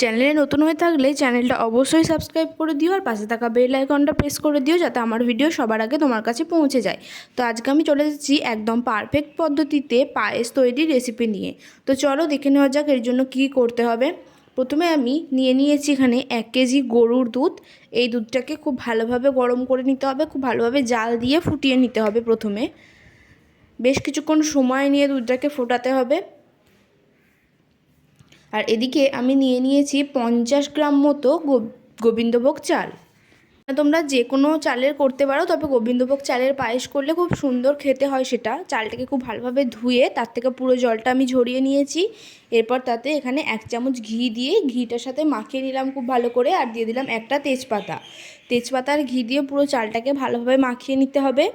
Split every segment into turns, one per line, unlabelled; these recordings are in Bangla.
চ্যানেলে নতুন হয়ে থাকলে চ্যানেলটা অবশ্যই সাবস্ক্রাইব করে দিও আর পাশে থাকা বেল আইকনটা প্রেস করে দিও যাতে আমার ভিডিও সবার আগে তোমার কাছে পৌঁছে যায়। তো আজকে আমি চলে এসেছি একদম পারফেক্ট পদ্ধতিতে পায়েস তৈরির রেসিপি নিয়ে। তো চলো দেখে নেওয়া যাক এর জন্য কী করতে হবে। প্রথমে আমি নিয়েছি এখানে 1 কেজি গরুর দুধ। এই দুধটাকে খুব ভালোভাবে গরম করে নিতে হবে, খুব ভালোভাবে জাল দিয়ে ফুটিয়ে নিতে হবে। প্রথমে বেশ কিছুক্ষণ সময় নিয়ে দুধটাকে ফোটাতে হবে। আর এদিকে আমি নিয়েছি 50 গ্রাম মতো গোবিন্দভোগ চাল। তোমরা যে কোনো চালের করতে পারো, তবে গোবিন্দভোগ চালের পায়েস করলে খুব সুন্দর খেতে হয়। সেটা চালটাকে খুব ভালোভাবে ধুয়ে তার থেকে পুরো জলটা আমি ঝরিয়ে নিয়েছি। এরপর তাতে এখানে 1 চামচ ঘি দিয়ে ঘিটার সাথে মাখিয়ে নিলাম খুব ভালো করে, আর দিয়ে দিলাম একটা তেজপাতা আর ঘি দিয়ে পুরো চালটাকে ভালোভাবে মাখিয়ে নিতে হবে।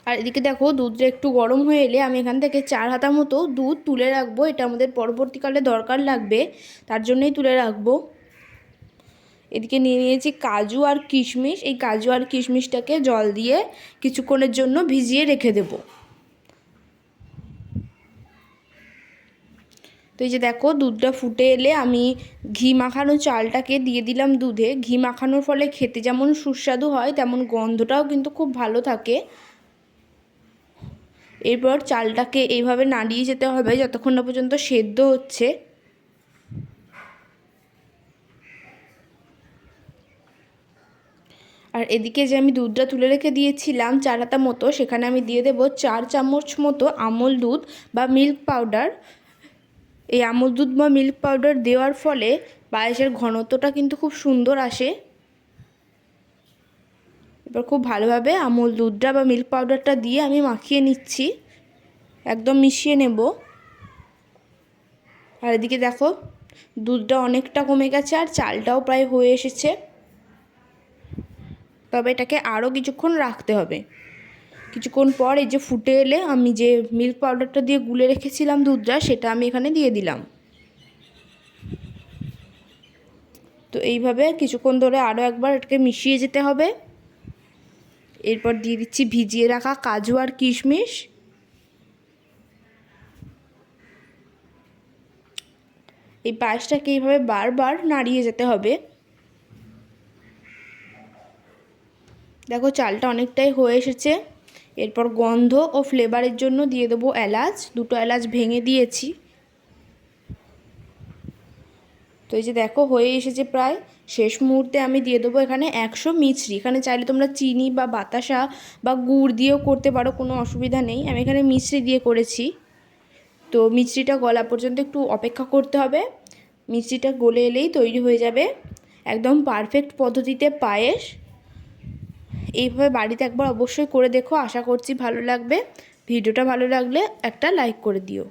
আর এদিকে দেখো দুধটা একটু গরম হয়ে এলে আমি এখান থেকে 4 হাতা মতো দুধ তুলে রাখবো। এটা আমাদের পরবর্তীকালে দরকার লাগবে, তার জন্যই তুলে রাখবো। এদিকে নিয়েছি কাজু আর কিশমিশ। এই কাজু আর কিশমিশটাকে জল দিয়ে কিছুক্ষণের জন্য ভিজিয়ে রেখে দেব। তো এই যে দেখো দুধটা ফুটে এলে আমি ঘি মাখানো চালটাকে দিয়ে দিলাম দুধে। ঘি মাখানোর ফলে খেতে যেমন সুস্বাদু হয়, তেমন গন্ধটাও কিন্তু খুব ভালো থাকে। এরপর চালটাকে এইভাবে নাড়িয়ে যেতে হবে যতক্ষণ না পর্যন্ত সেদ্ধ হচ্ছে। আর এদিকে যে আমি দুধটা তুলে রেখে দিয়েছিলাম 4 হাতা মতো, সেখানে আমি দিয়ে দেব 4 চামচ মতো আমল দুধ বা মিল্ক পাউডার। এই আমল দুধ বা মিল্ক পাউডার দেওয়ার ফলে পায়েসের ঘনত্বটা কিন্তু খুব সুন্দর আসে। এবার খুব ভালোভাবে আমল দুধটা বা মিল্ক পাউডারটা দিয়ে আমি মাখিয়ে নিচ্ছি, একদম মিশিয়ে নেব। আর এদিকে দেখো দুধটা অনেকটা কমে গেছে আর চালটাও প্রায় হয়ে এসেছে। তবে এটাকে আরও কিছুক্ষণ রাখতে হবে। কিছুক্ষণ পর এই যে ফুটে এলে আমি যে মিল্ক পাউডারটা দিয়ে গুলে রেখেছিলাম দুধটা, সেটা আমি এখানে দিয়ে দিলাম। তো এইভাবে কিছুক্ষণ ধরে আরও একবার এটাকে মিশিয়ে যেতে হবে। এরপর দিয়ে দিচ্ছি ভিজিয়ে রাখা কাজু আর কিশমিশ। এই পায়েসটাকে এইভাবে বারবার নাড়িয়ে যেতে হবে। দেখো চালটা অনেকটাই হয়ে এসেছে। এরপর গন্ধ ও ফ্লেভারের জন্য দিয়ে দেবো এলাচ। 2টো এলাচ ভেঙে দিয়েছি। তো এই যে দেখো হয়ে এসেছে প্রায়। শেষ মুহূর্তে আমি দিয়ে দেবো এখানে 100 মিছরি। এখানে চাইলে তোমরা চিনি বা বাতাসা বা গুড় দিয়েও করতে পারো, কোনো অসুবিধা নেই। আমি এখানে মিছরি দিয়ে করেছি। তো মিছরিটা গলা পর্যন্ত একটু অপেক্ষা করতে হবে। মিছরিটা গলে এলেই তৈরি হয়ে যাবে একদম পারফেক্ট পদ্ধতিতে পায়েস। এইভাবে বাড়িতে একবার অবশ্যই করে দেখো, আশা করছি ভালো লাগবে। ভিডিওটা ভালো লাগলে একটা লাইক করে দিও।